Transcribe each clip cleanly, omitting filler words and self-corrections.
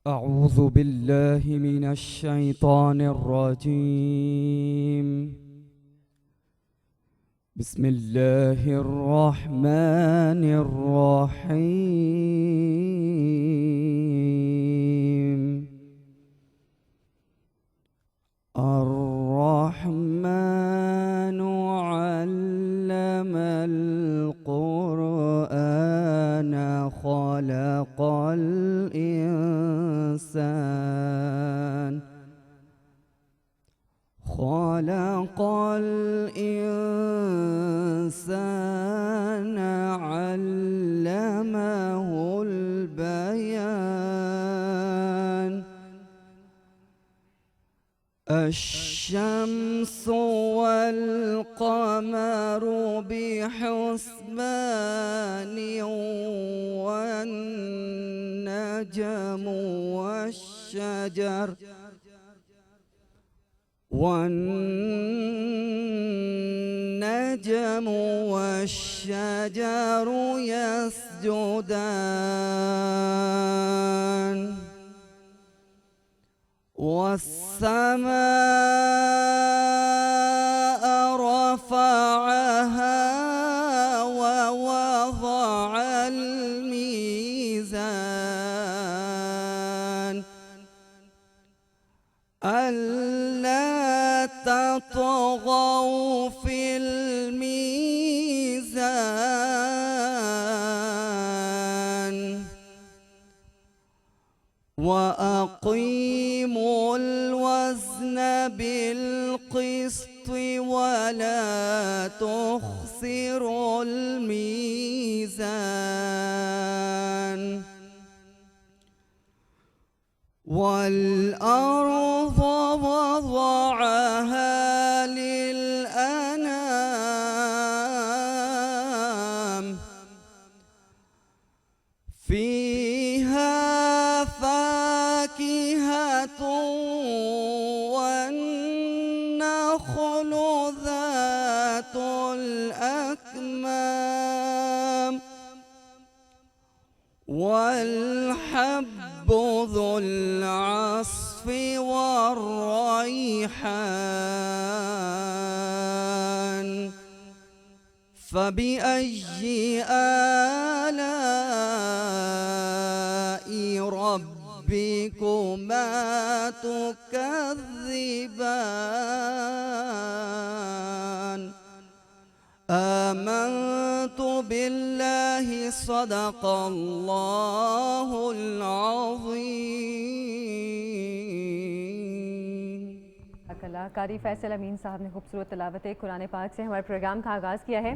أعوذ بالله من الشيطان الرجيم. بسم الله الرحمن الرحيم. الرحمن علم القرآن خلق الإنسان علمه البيان. الشمس والقمر بحسبان والنجم والشجر يسجدان. والسماء رفعها ووضع الميزان ألا تطغوا في الميزان وأقيموا الوزن بالقسط ولا تخسروا الميزان. والأرض وضعها للأنام فيها فاكهة والنخل ذات الأكمام والحب ذو العصف والريحان. فبأي آلاء ربكما تكذبان. آمنت بالله صدق اللہ العظیم. قاری فیصل امین صاحب نے خوبصورت تلاوت قرآن پاک سے ہمارے پروگرام کا آغاز کیا ہے.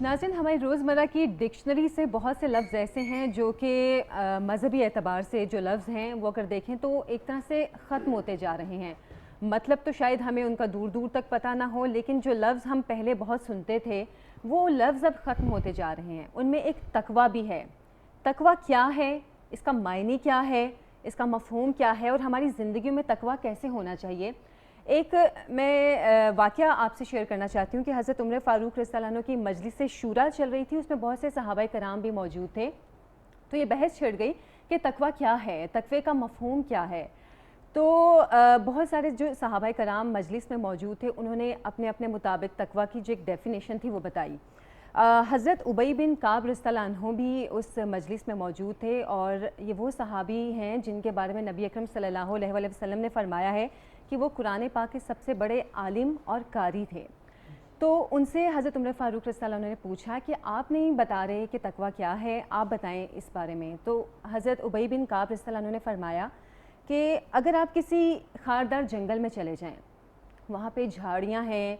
ناظرین، ہماری روزمرہ کی ڈکشنری سے بہت سے لفظ ایسے ہیں جو کہ مذہبی اعتبار سے جو لفظ ہیں وہ اگر دیکھیں تو ایک طرح سے ختم ہوتے جا رہے ہیں. مطلب تو شاید ہمیں ان کا دور دور تک پتہ نہ ہو، لیکن جو لفظ ہم پہلے بہت سنتے تھے وہ لفظ اب ختم ہوتے جا رہے ہیں. ان میں ایک تقویٰ بھی ہے. تقویٰ کیا ہے، اس کا معنی کیا ہے، اس کا مفہوم کیا ہے، اور ہماری زندگیوں میں تقویٰ کیسے ہونا چاہیے. ایک میں واقعہ آپ سے شیئر کرنا چاہتی ہوں کہ حضرت عمر فاروق رضی اللہ عنہ کی مجلس شورا چل رہی تھی. اس میں بہت سے صحابہ کرام بھی موجود تھے. تو یہ بحث چھڑ گئی کہ تقویٰ کیا ہے، تقوی کا مفہوم کیا ہے. تو بہت سارے جو صحابہ کرام مجلس میں موجود تھے انہوں نے اپنے اپنے مطابق تقویٰ کی جو ایک ڈیفینیشن تھی وہ بتائی. حضرت ابی بن کعب رضی اللہ عنہ بھی اس مجلس میں موجود تھے، اور یہ وہ صحابی ہیں جن کے بارے میں نبی اکرم صلی اللہ علیہ وآلہ وسلم نے فرمایا ہے کہ وہ قرآن پاک کے سب سے بڑے عالم اور قاری تھے. تو ان سے حضرت عمر فاروق رضی اللہ عنہ نے پوچھا کہ آپ نہیں بتا رہے کہ تقویٰ کیا ہے، آپ بتائیں اس بارے میں. تو حضرت ابی بن کعب رضی اللہ عنہ نے فرمایا کہ اگر آپ کسی خاردار جنگل میں چلے جائیں، وہاں پہ جھاڑیاں ہیں،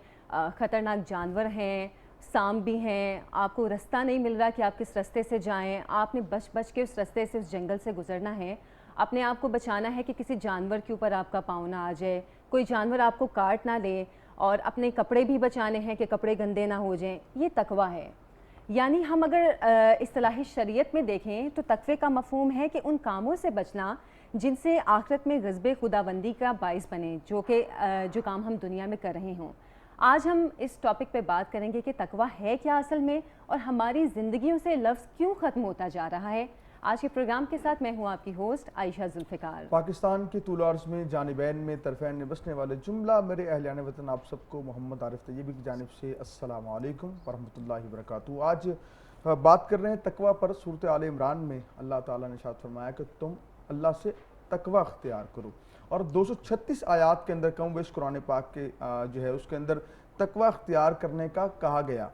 خطرناک جانور ہیں، سانپ بھی ہیں، آپ کو رستہ نہیں مل رہا کہ آپ کس رستے سے جائیں، آپ نے بچ بچ کے اس رستے سے اس جنگل سے گزرنا ہے. اپنے آپ کو بچانا ہے کہ کسی جانور کے اوپر آپ کا پاؤں نہ آ جائے، کوئی جانور آپ کو کاٹ نہ لے، اور اپنے کپڑے بھی بچانے ہیں کہ کپڑے گندے نہ ہو جائیں. یہ تقویٰ ہے. یعنی ہم اگر اصطلاحی شریعت میں دیکھیں تو تقوی کا مفہوم ہے کہ ان کاموں سے بچنا جن سے آخرت میں غضب خداوندی کا باعث بنے، جو کام ہم دنیا میں کر رہے ہوں. آج ہم اس ٹاپک پہ بات کریں گے کہ تقویٰ ہے کیا اصل میں، اور ہماری زندگیوں سے لفظ کیوں ختم ہوتا جا رہا ہے. آج کے پروگرام کے ساتھ میں ہوں آپ کی ہوسٹ عائشہ ذوالفقار۔ پاکستان کے طول عرض میں جانبین میں طرفین میں بسنے والے جملہ میرے اہلیان وطن آپ سب کو محمد عارف طیبی کی جانب سے السلام علیکم ورحمۃ اللہ وبرکاتہ۔ آج بات کر رہے ہیں تقوی پر۔ صورت آل عمران میں اللہ تعالیٰ نے ارشاد فرمایا کہ تم اللہ سے تقوی اختیار کرو، اور 236 آیات کے اندر کم بیش قرآن پاک کے جو ہے اس کے اندر تقوی اختیار کرنے کا کہا گیا،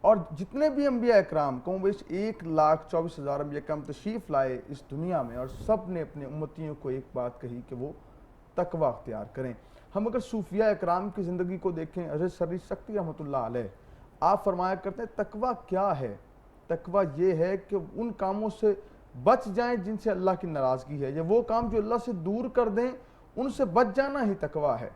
اور جتنے بھی انبیاء اکرام کم بیش 1,24,000 انبیاء اکرام تشریف لائے اس دنیا میں، اور سب نے اپنے امتیوں کو ایک بات کہی کہ وہ تقوی اختیار کریں۔ ہم اگر صوفیاء اکرام کی زندگی کو دیکھیں، حضرت سری سکتی رحمۃ اللہ علیہ، آپ فرمایا کرتے ہیں تقوی کیا ہے؟ تقوی یہ ہے کہ ان کاموں سے بچ جائیں جن سے اللہ کی ناراضگی ہے، یا وہ کام جو اللہ سے دور کر دیں ان سے بچ جانا ہی تقوی ہے۔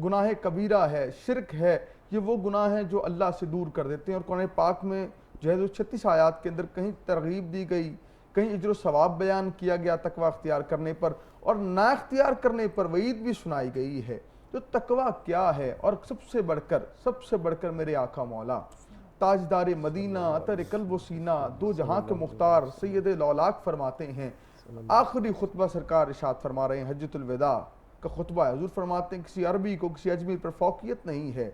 گناہ کبیرہ ہے، شرک ہے، یہ وہ گناہ ہیں جو اللہ سے دور کر دیتے ہیں، اور قرآن پاک میں جو ہے 36 آیات کے اندر کہیں ترغیب دی گئی، کہیں اجر و ثواب بیان کیا گیا تقوی اختیار کرنے پر، اور نا اختیار کرنے پر وعید بھی سنائی گئی ہے۔ تو تقوی کیا ہے؟ اور سب سے بڑھ کر میرے آقا مولا تاجدار مدینہ عطر قلب و سینہ دو جہاں کے مختار سید الاولاق فرماتے ہیں، آخری خطبہ سرکار ارشاد فرما رہے ہیں، حجۃ الوداع کا خطبہ ہے، حضور فرماتے ہیں کسی عربی کو کسی اجمی پر فوقیت نہیں ہے،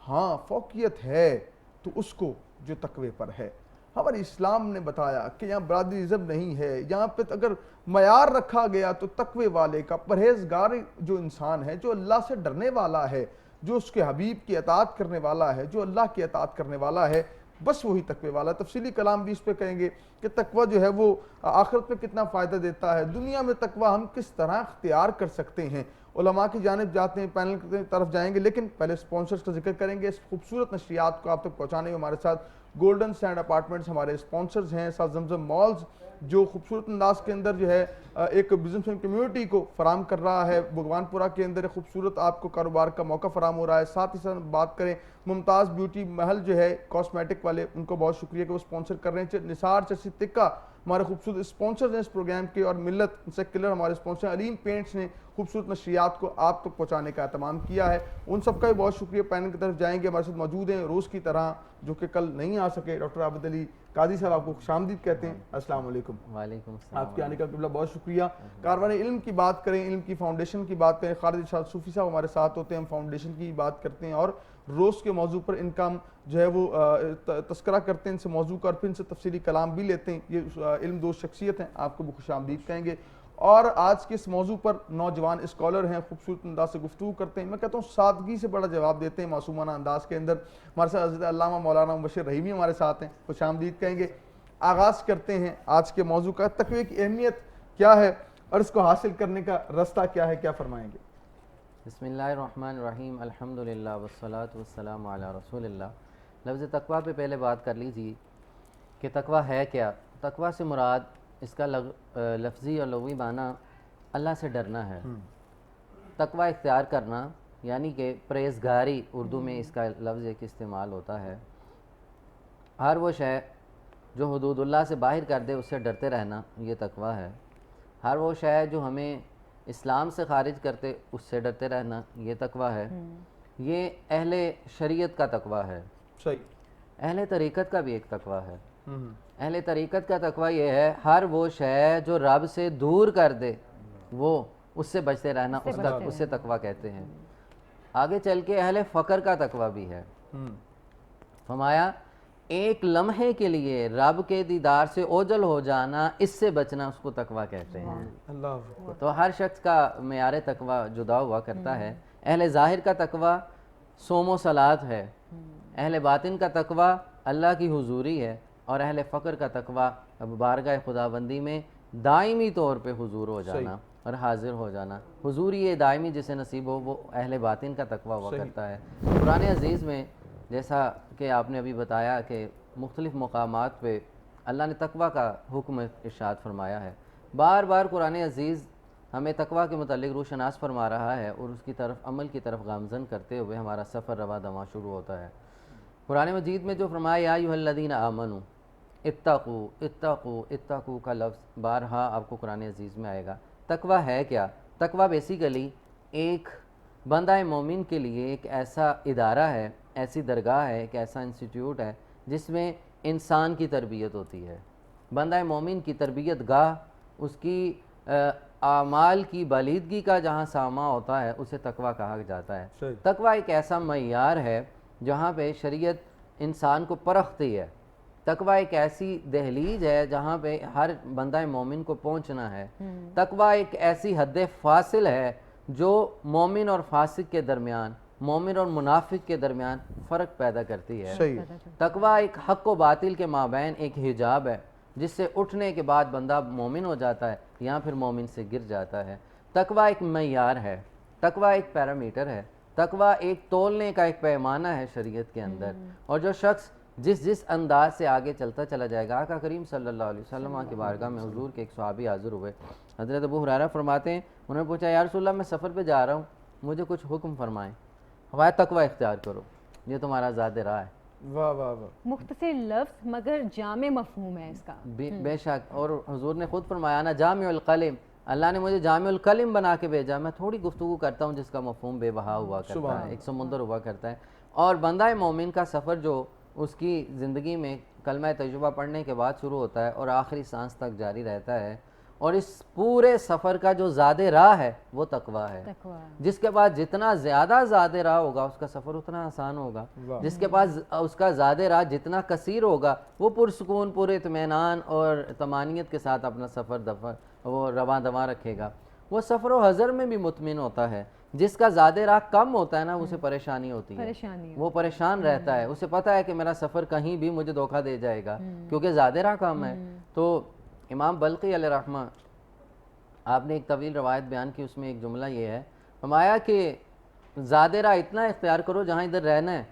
ہاں فوقیت ہے تو اس کو جو تقوی پر ہے۔ ہمارے اسلام نے بتایا کہ یہاں برادریزم نہیں ہے، یہاں پہ اگر معیار رکھا گیا تو تقوی والے کا، پرہیزگار جو انسان ہے، جو اللہ سے ڈرنے والا ہے، جو اس کے حبیب کی اطاعت کرنے والا ہے، جو اللہ کی اطاعت کرنے والا ہے، بس وہی تقوی والا۔ تفصیلی کلام بھی اس پہ کہیں گے کہ تقوی جو ہے وہ آخرت میں کتنا فائدہ دیتا ہے، دنیا میں تقوی ہم کس طرح اختیار کر سکتے ہیں۔ علماء کی جانب جاتے ہیں، پینل کی طرف جائیں گے، لیکن پہلے سپانسرز کا ذکر کریں گے۔ اس خوبصورت نشریات کو آپ تک پہنچانے میں ہمارے ساتھ گولڈن سینڈ اپارٹمنٹس ہمارے سپانسرز ہیں، ساتھ زمزم مالز جو خوبصورت انداز کے اندر جو ہے ایک بزنس کمیونٹی کو فراہم کر رہا ہے، بھگوان پورہ کے اندر ایک خوبصورت آپ کو کاروبار کا موقع فراہم ہو رہا ہے۔ ساتھ ہی ساتھ بات کریں ممتاز بیوٹی محل جو ہے کاسمیٹک والے، ان کو بہت شکریہ کہ وہ سپانسر کر رہے ہیں۔ نثار چرسی تکہ ہمارے خوبصورت سپانسرز ہیں اس پروگرام کے، اور ملت سیکولر ہمارے سپانسر ہیں۔ علیم پینٹس نے خوبصورت نشریات کو آپ تک پہنچانے کا اہتمام کیا ہے، ان سب کا بھی بہت شکریہ۔ پینل کی طرف جائیں گے، ہمارے ساتھ موجود ہیں روز کی طرح جو کہ کل نہیں آ سکے، ڈاکٹر عابد علی قاضی صاحب، آپ کو خوش آمدید کہتے ہیں۔ السلام علیکم۔ وعلیکم السلام۔ آپ کے آنے کا قبلہ بہت شکریہ۔ کاروان علم کی بات کریں، علم کی فاؤنڈیشن کی بات کریں، خالد ارشاد صوفی صاحب ہمارے ساتھ ہوتے ہیں، ہم فاؤنڈیشن کی بات کرتے ہیں اور روز کے موضوع پر ان کا ہم جو ہے وہ تذکرہ کرتے ہیں، ان سے موضوع کا، اور پھر ان سے تفصیلی کلام بھی لیتے ہیں۔ یہ علم دوست شخصیت ہیں، آپ کو بھی خوش آمدید کہیں گے۔ اور آج کے اس موضوع پر نوجوان اسکالر ہیں، خوبصورت انداز سے گفتگو کرتے ہیں، میں کہتا ہوں سادگی سے بڑا جواب دیتے ہیں معصومانہ انداز کے اندر۔ ہمارے ساتھ حضرت علامہ مولانا مبشر رحیمی ہمارے ساتھ ہیں، خوش آمدید کہیں گے۔ آغاز کرتے ہیں آج کے موضوع کا، تقوی کی اہمیت کیا ہے اور اس کو حاصل کرنے کا رستہ کیا ہے، کیا فرمائیں گے؟ بسم اللہ الرحمن الرحیم، الحمدللہ والصلاة والسلام علی رسول اللہ۔ لفظ تقوی پہ پہلے بات کر لیجیے کہ تقوی ہے کیا۔ تقوی سے مراد اس کا لفظی اور لغوی معنی اللہ سے ڈرنا ہے۔ تقوی اختیار کرنا یعنی کہ پرہیزگاری، اردو میں اس کا لفظ ایک استعمال ہوتا ہے۔ ہر وہ شے جو حدود اللہ سے باہر کر دے اس سے ڈرتے رہنا، یہ تقوی ہے۔ ہر وہ شے جو ہمیں اسلام سے خارج کرتے اس سے ڈرتے رہنا، یہ تقوی ہے۔ یہ اہل شریعت کا تقوی ہے۔ صحیح۔ اہل طریقت کا بھی ایک تقوی ہے۔ اہل طریقت کا تقوی یہ ہے ہر وہ شے جو رب سے دور کر دے وہ اس سے بچتے رہنا، اس سے تقوی کہتے ہیں۔ آگے چل کے اہل فقر کا تقوی بھی ہے۔ فرمایا ایک لمحے کے لیے رب کے دیدار سے اوجل ہو جانا، اس سے بچنا، اس کو تقوی کہتے ہیں۔ اللہ تو ہر شخص کا معیار تقوی جدا ہوا کرتا ہے۔ اہل ظاہر کا تقوی صوم و صلاۃ ہے، اہل باطن کا تقوی اللہ کی حضوری ہے، اور اہل فقر کا تقوی بارگاہ خداوندی میں دائمی طور پہ حضور ہو جانا اور حاضر ہو جانا۔ حضوری دائمی جسے نصیب ہو وہ اہل باطن کا تقوی ہوا کرتا ہے۔ قرآن عزیز میں جیسا کہ آپ نے ابھی بتایا کہ مختلف مقامات پہ اللہ نے تقوی کا حکم ارشاد فرمایا ہے۔ بار بار قرآن عزیز ہمیں تقوی کے متعلق روشناس فرما رہا ہے، اور اس کی طرف عمل کی طرف گامزن کرتے ہوئے ہمارا سفر رواں دواں شروع ہوتا ہے۔ قرآن مجید میں جو فرمایا یا ایھا الذین آمنوا اتقوا اتقوا اتقوا کا لفظ بارہا آپ کو قرآن عزیز میں آئے گا۔ تقوی ہے کیا؟ تقوی بیسیکلی ایک بندہ مومن کے لیے ایک ایسا ادارہ ہے، ایسی درگاہ ہے، ایک ایسا انسٹیٹیوٹ ہے جس میں انسان کی تربیت ہوتی ہے۔ بندہ مومن کی تربیت گاہ، اس کی اعمال کی بالیدگی کا جہاں ساما ہوتا ہے اسے تقویٰ کہا جاتا ہے۔ صحیح۔ تقویٰ ایک ایسا معیار ہے جہاں پہ شریعت انسان کو پرکھتی ہے۔ تقویٰ ایک ایسی دہلیز ہے جہاں پہ ہر بندہ مومن کو پہنچنا ہے۔ تقویٰ ایک ایسی حد فاصل ہے جو مومن اور فاسق کے درمیان، مومن اور منافق کے درمیان فرق پیدا کرتی ہے۔ صحیح۔ تقویٰ ایک حق و باطل کے مابین ایک حجاب ہے جس سے اٹھنے کے بعد بندہ مومن ہو جاتا ہے یا پھر مومن سے گر جاتا ہے۔ تقویٰ ایک معیار ہے، تقویٰ ایک پیرامیٹر ہے، تقویٰ ایک تولنے کا ایک پیمانہ ہے شریعت کے اندر، اور جو شخص جس انداز سے آگے چلتا چلا جائے گا۔ آقا کریم صلی اللہ علیہ وسلم کی بارگاہ میں حضور کے ایک صحابی حاضر ہوئے، حضرت ابو ہریرہ فرماتے ہیں انہوں نے پوچھا یا رسول اللہ میں سفر پہ جا رہا ہوں، مجھے کچھ حکم فرمائیں۔ ہمارا تقویٰ اختیار کرو، یہ تمہارا زاد راہ ہے۔ واہ واہ واہ، مختصر لفظ مگر جامع مفہوم ہے اس کا۔ بے شک، اور حضور نے خود فرمایا نا جامع القلم، اللہ نے مجھے جامع القلم بنا کے بھیجا، میں تھوڑی گفتگو کرتا ہوں جس کا مفہوم بے بہا ہوا کرتا ہے، ایک سمندر ہوا کرتا ہے۔ اور بندہ مومن کا سفر جو اس کی زندگی میں کلمہ تجربہ پڑھنے کے بعد شروع ہوتا ہے اور آخری سانس تک جاری رہتا ہے، اور اس پورے سفر کا جو زاد راہ ہے وہ تقویٰ ہے۔ تقویٰ، جس کے پاس جتنا زیادہ زاد راہ ہوگا اس کا سفر اتنا آسان ہوگا، جس کے پاس اس کا زاد راہ جتنا کثیر ہوگا وہ پرسکون، پر اطمینان اور طمانینت کے ساتھ اپنا سفر وہ رواں دواں رکھے گا۔ وہ سفر و حضر میں بھی مطمئن ہوتا ہے۔ جس کا زاد راہ کم ہوتا ہے نا اسے پریشانی ہوتی ہے، پریشانی وہ پریشان رہتا ہے، اسے پتہ ہے کہ میرا سفر کہیں بھی مجھے دھوکہ دے جائے گا کیونکہ زاد راہ کم ہے۔ تو امام بلقی علیہ رحمہ آپ نے ایک طویل روایت بیان کی، اس میں ایک جملہ یہ ہے، فرمایا کہ زاد راہ اتنا اختیار کرو جہاں ادھر رہنا ہے،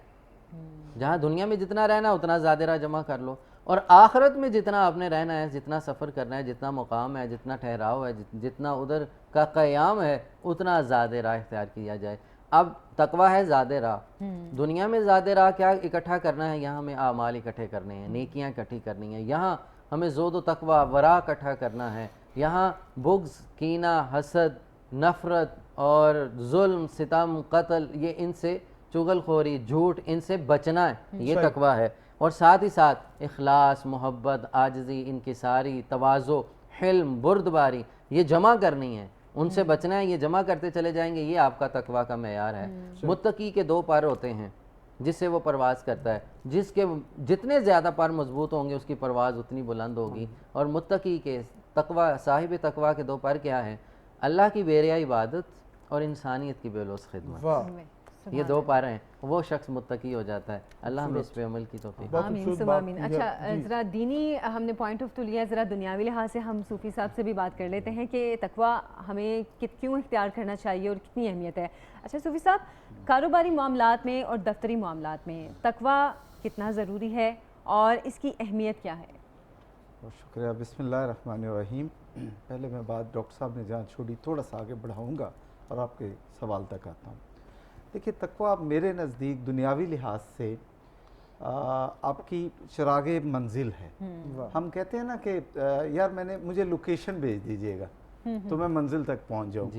جہاں دنیا میں جتنا رہنا ہے اتنا زاد راہ جمع کر لو، اور آخرت میں جتنا آپ نے رہنا ہے، جتنا سفر کرنا ہے، جتنا مقام ہے، جتنا ٹھہراؤ ہے، جتنا ادھر کا قیام ہے، اتنا زاد راہ اختیار کیا جائے۔ اب تقویٰ ہے زاد راہ، دنیا میں زاد راہ کیا اکٹھا کرنا ہے، یہاں ہمیں اعمال اکٹھے کرنے ہیں، نیکیاں اکٹھی کرنی ہیں، یہاں ہمیں زہد و تقویٰ ورع اکٹھا کرنا ہے، یہاں بغض، کینہ، حسد، نفرت اور ظلم، ستم، قتل، یہ ان سے چغل خوری، جھوٹ، ان سے بچنا ہے، یہ تقویٰ ہے۔ اور ساتھ ہی ساتھ اخلاص، محبت، عاجزی، انکساری، تواضع، حلم، بردباری، یہ جمع کرنی ہے، ان سے بچنا ہے، یہ جمع کرتے چلے جائیں گے، یہ آپ کا تقویٰ کا معیار ہے۔ متقی کے دو پر ہوتے ہیں جس سے وہ پرواز کرتا ہے، جس کے جتنے زیادہ پر مضبوط ہوں گے اس کی پرواز اتنی بلند ہوگی۔ اور متقی کے تقویٰ، صاحب تقویٰ کے دو پر کیا ہیں؟ اللہ کی بے ریا عبادت اور انسانیت کی بے لوث خدمت، یہ دو پر ہیں، وہ شخص متقی ہو جاتا ہے۔ اللہ ہمیں اس پہ عمل کی توفیق۔ آمین ثم آمین۔ اچھا، ذرا دینی ہم نے پوائنٹ آف تو لیا، ذرا دنیاوی لحاظ سے ہم صوفی صاحب سے بھی بات کر لیتے ہیں کہ تقویٰ ہمیں کیوں اختیار کرنا چاہیے اور کتنی اہمیت ہے۔ اچھا صوفی صاحب، کاروباری معاملات میں اور دفتری معاملات میں تقویٰ کتنا ضروری ہے اور اس کی اہمیت کیا ہے؟ شکریہ۔ بسم اللہ الرحمن الرحیم۔ پہلے میں بات ڈاکٹر صاحب نے جہاں چھوڑی تھوڑا سا آگے بڑھاؤں گا اور آپ کے سوال تک آتا ہوں۔ دیکھیے، تقویٰ میرے نزدیک دنیاوی لحاظ سے آپ کی چراغ منزل ہے۔ ہم کہتے ہیں نا کہ یار مجھے لوکیشن بھیج دیجئے گا تو میں منزل تک پہنچ جاؤں۔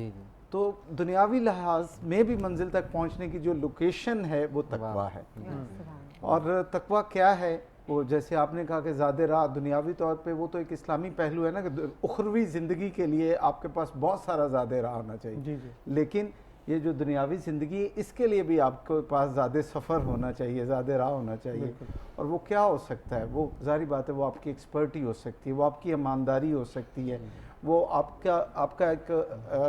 تو دنیاوی لحاظ میں بھی منزل تک پہنچنے کی جو لوکیشن ہے وہ تقویٰ ہے۔ اور تقویٰ کیا ہے؟ وہ جیسے آپ نے کہا کہ زاد راہ دنیاوی طور پہ وہ تو ایک اسلامی پہلو ہے نا کہ اخروی زندگی کے لیے آپ کے پاس بہت سارا زاد راہ ہونا چاہیے، لیکن یہ جو دنیاوی زندگی ہے اس کے لیے بھی آپ کے پاس زیادہ سفر ہونا چاہیے، زیادہ راہ ہونا چاہیے۔ اور وہ کیا ہو سکتا ہے؟ وہ ظاہری بات ہے، وہ آپ کی ایکسپرٹی ہو سکتی ہے، وہ آپ کی ایمانداری ہو سکتی ہے، وہ آپ کا ایک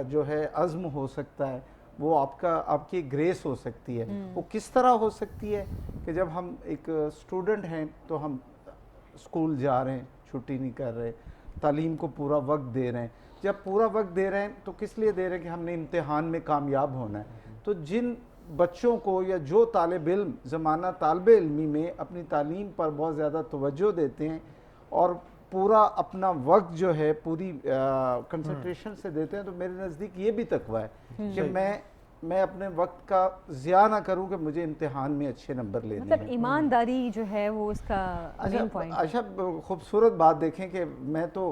جو ہے عزم ہو سکتا ہے، وہ آپ کی گریس ہو سکتی ہے۔ وہ کس طرح ہو سکتی ہے کہ جب ہم ایک اسٹوڈنٹ ہیں تو ہم اسکول جا رہے ہیں، چھٹی نہیں کر رہے، تعلیم کو پورا وقت دے رہے ہیں۔ جب پورا وقت دے رہے ہیں تو کس لیے دے رہے ہیں؟ کہ ہم نے امتحان میں کامیاب ہونا ہے۔ تو جن بچوں کو یا جو طالب علم زمانہ طالب علمی میں اپنی تعلیم پر بہت زیادہ توجہ دیتے ہیں اور پورا اپنا وقت جو ہے پوری کنسنٹریشن سے دیتے ہیں، تو میرے نزدیک یہ بھی تقویٰ ہے کہ میں اپنے وقت کا ضیاع نہ کروں کہ مجھے امتحان میں اچھے نمبر لینے ہیں۔ مطلب ایمانداری جو ہے وہ اس کا مین پوائنٹ۔ اچھا، خوبصورت بات دیکھیں کہ میں تو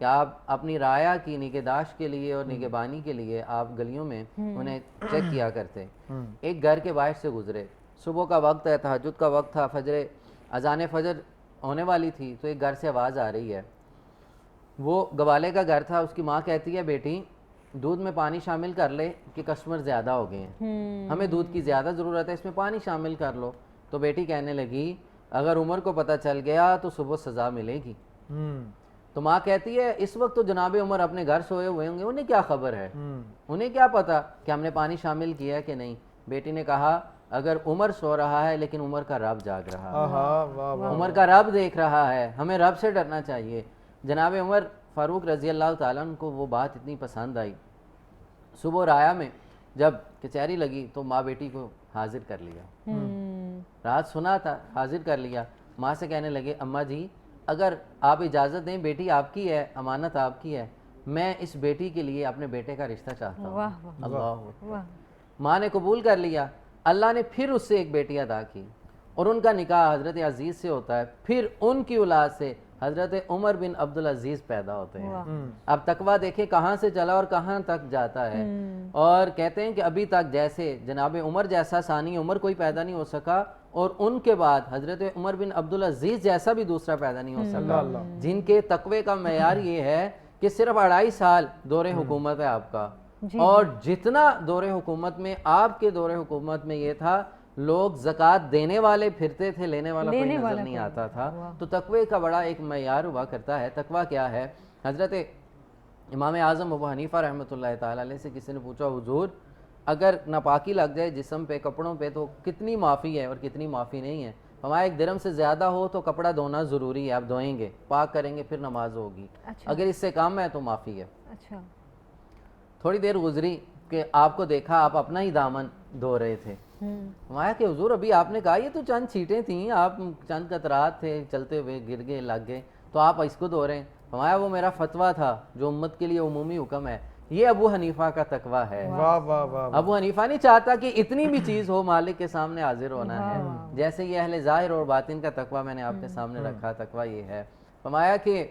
کہ آپ اپنی رعایا کی نگہداشت کے لیے اور نگہبانی کے لیے آپ گلیوں میں انہیں چیک کیا کرتے. ایک گھر کے باہر سے گزرے, صبح کا وقت ہے, تہجد کا وقت تھا, اذان فجر ہونے والی تھی, تو ایک گھر سے آواز آ رہی ہے. وہ گوالے کا گھر تھا. اس کی ماں کہتی ہے بیٹی دودھ میں پانی شامل کر لے کہ کسٹمر زیادہ ہو گئے ہیں, ہمیں دودھ کی زیادہ ضرورت ہے, اس میں پانی شامل کر لو. تو بیٹی کہنے لگی اگر عمر کو پتہ چل گیا تو صبح سزا ملے گی. تو ماں کہتی ہے اس وقت تو جناب عمر اپنے گھر سوئے ہوئے ہوں گے, انہیں کیا خبر ہے, انہیں کیا پتا کہ ہم نے پانی شامل کیا ہے کہ نہیں. بیٹی نے کہا اگر عمر سو رہا ہے لیکن عمر کا رب جاگ رہا ہے, عمر کا رب دیکھ رہا ہے, ہمیں رب سے ڈرنا چاہیے. جناب عمر فاروق رضی اللہ تعالیٰ عنہ کو وہ بات اتنی پسند آئی. صبح رایا میں جب کچہری لگی تو ماں بیٹی کو حاضر کر لیا, رات سنا تھا, حاضر کر لیا. ماں سے کہنے لگے اماں جی اگر آپ اجازت دیں, بیٹی آپ کی ہے, امانت آپ کی ہے, میں اس بیٹی کے لیے اپنے بیٹے کا رشتہ چاہتا ہوں. اللہ. ماں نے قبول کر لیا. اللہ نے پھر اس سے ایک بیٹی عطا کی اور ان کا نکاح حضرت عزیز سے ہوتا ہے. پھر ان کی اولاد سے حضرت عمر بن عبدالعزیز پیدا ہوتے ہیں. اب تقویٰ دیکھیں کہاں سے چلا اور کہاں تک جاتا ہے. اور کہتے ہیں کہ ابھی تک جیسے جناب عمر جیسا ثانی عمر کوئی پیدا نہیں ہو سکا, اور ان کے بعد حضرت عمر بن عبدالعزیز جیسا بھی دوسرا پیدا نہیں ہو سکا, جن کے تقوی کا معیار یہ ہے کہ صرف 2.5 سال دور حکومت ہے آپ کا. اور جتنا دور حکومت میں, آپ کے دور حکومت میں یہ تھا لوگ زکوٰۃ دینے والے پھرتے تھے, لینے والا کوئی نظر نہیں آتا تھا. تو تقوی کا بڑا ایک معیار ہوا کرتا ہے. تقوی کیا ہے؟ حضرت امام اعظم ابو حنیفہ رحمۃ اللہ تعالیٰ علیہ سے کسی نے پوچھا حضور اگر ناپاکی لگ جائے جسم پہ, کپڑوں پہ, تو کتنی معافی ہے اور کتنی معافی نہیں ہے؟ ہمارا 1 درہم سے زیادہ ہو تو کپڑا دھونا ضروری ہے, آپ دھوئیں گے, پاک کریں گے, پھر نماز ہوگی. اگر اس سے کم ہے تو معافی ہے. تھوڑی دیر گزری کہ آپ کو دیکھا آپ اپنا ہی دامن دھو رہے تھے. فرمایا کہ حضور ابھی آپ نے کہا یہ تو چند چھینٹیں تھیں, آپ چند قطرات تھے, چلتے ہوئے گر گئے, لگ گئے, تو آپ اس کو دھو رہے ہیں. فرمایا وہ میرا فتویٰ تھا جو امت کے لیے عمومی حکم ہے. یہ ابو حنیفہ کا تقویٰ ہے. ابو حنیفہ نہیں چاہتا کہ اتنی بھی چیز ہو مالک کے سامنے حاضر ہونا ہے. جیسے یہ اہل ظاہر اور باطن کا تقویٰ میں نے آپ کے سامنے رکھا, تقویٰ یہ ہے. فرمایا کہ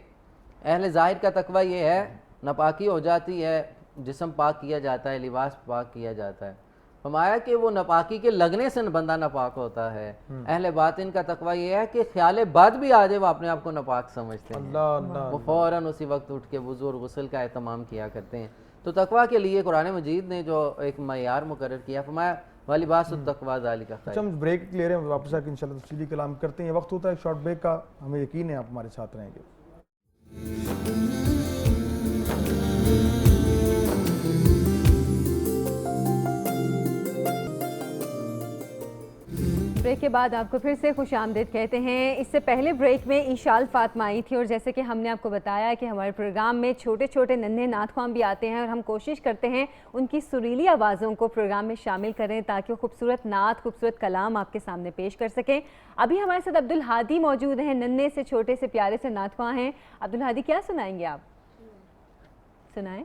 اہل ظاہر کا تقویٰ یہ ہے ناپاکی ہو جاتی ہے, جسم پاک کیا جاتا ہے, لباس پاک کیا جاتا ہے. فرمایا کہ وہ ناپاکی کے لگنے سے بندہ ناپاک ہوتا ہے. اہل باطن کا تقویٰ یہ ہے کہ خیال بد بھی آ جائے وہ اپنے آپ کو ناپاک سمجھتے ہیں, وہ فوراً اسی وقت اٹھ کے وضو اور غسل کا اہتمام کیا کرتے ہیں. تو تقویٰ کے لیے قرآن مجید نے جو ایک معیار مقرر کیا, فرمایا وَلِبَاسُ التَّقْوَىٰ ذَلِكَ خَيْرٌ. اچھا ہم بریک لے رہے ہیں, واپس آ کے انشاءاللہ تفصیلی کلام کرتے ہیں. یہ وقت ہوتا ہے ایک شارٹ بریک کا, ہمیں یقین ہے آپ ہمارے ساتھ رہیں گے. بریک کے بعد آپ کو پھر سے خوش آمدید کہتے ہیں. اس سے پہلے بریک میں ایشال فاطمہ آئی تھی, اور جیسے کہ ہم نے آپ کو بتایا کہ ہمارے پروگرام میں چھوٹے چھوٹے ننھے نعت خواں بھی آتے ہیں, اور ہم کوشش کرتے ہیں ان کی سریلی آوازوں کو پروگرام میں شامل کریں تاکہ خوبصورت نعت, خوبصورت کلام آپ کے سامنے پیش کر سکیں. ابھی ہمارے ساتھ عبدالہادی موجود ہیں, ننھے سے چھوٹے سے پیارے سے نعت خواں ہیں. عبدالہادی کیا سنائیں گے آپ؟ سنائیں.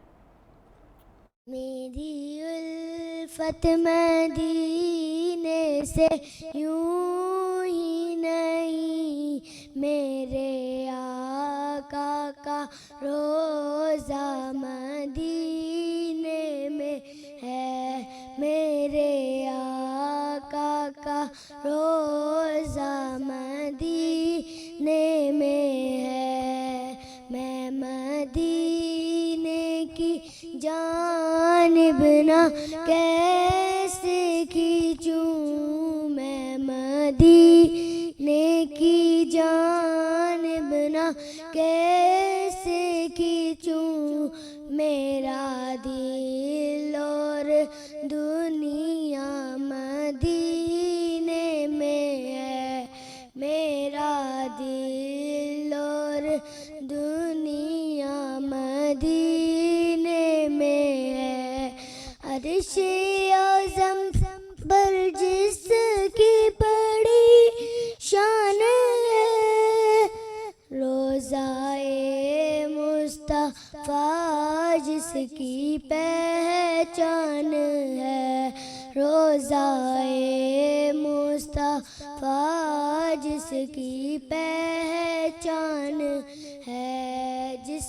میری الفت مدینے سے یوں ہی نہیں, میرے آقا کا روزہ مدینے میں ہے, میرے آقا کا روزہ مدینے میں ہے. میں مدینے کی جانب نہ کیسے کھینچوں, میں مدینے کی جانب نہ کیسے کھینچوں, میرا دل اور دنیا مدینے میں ہے, میرا دل اور دنیا مدینے میں ہے. عرش اعظم پر جس کی بڑی شان ہے, روضہ مصطفیٰ جس کی پہچان ہے, روضہ مصطفیٰ جس کی پہچان ہے, جس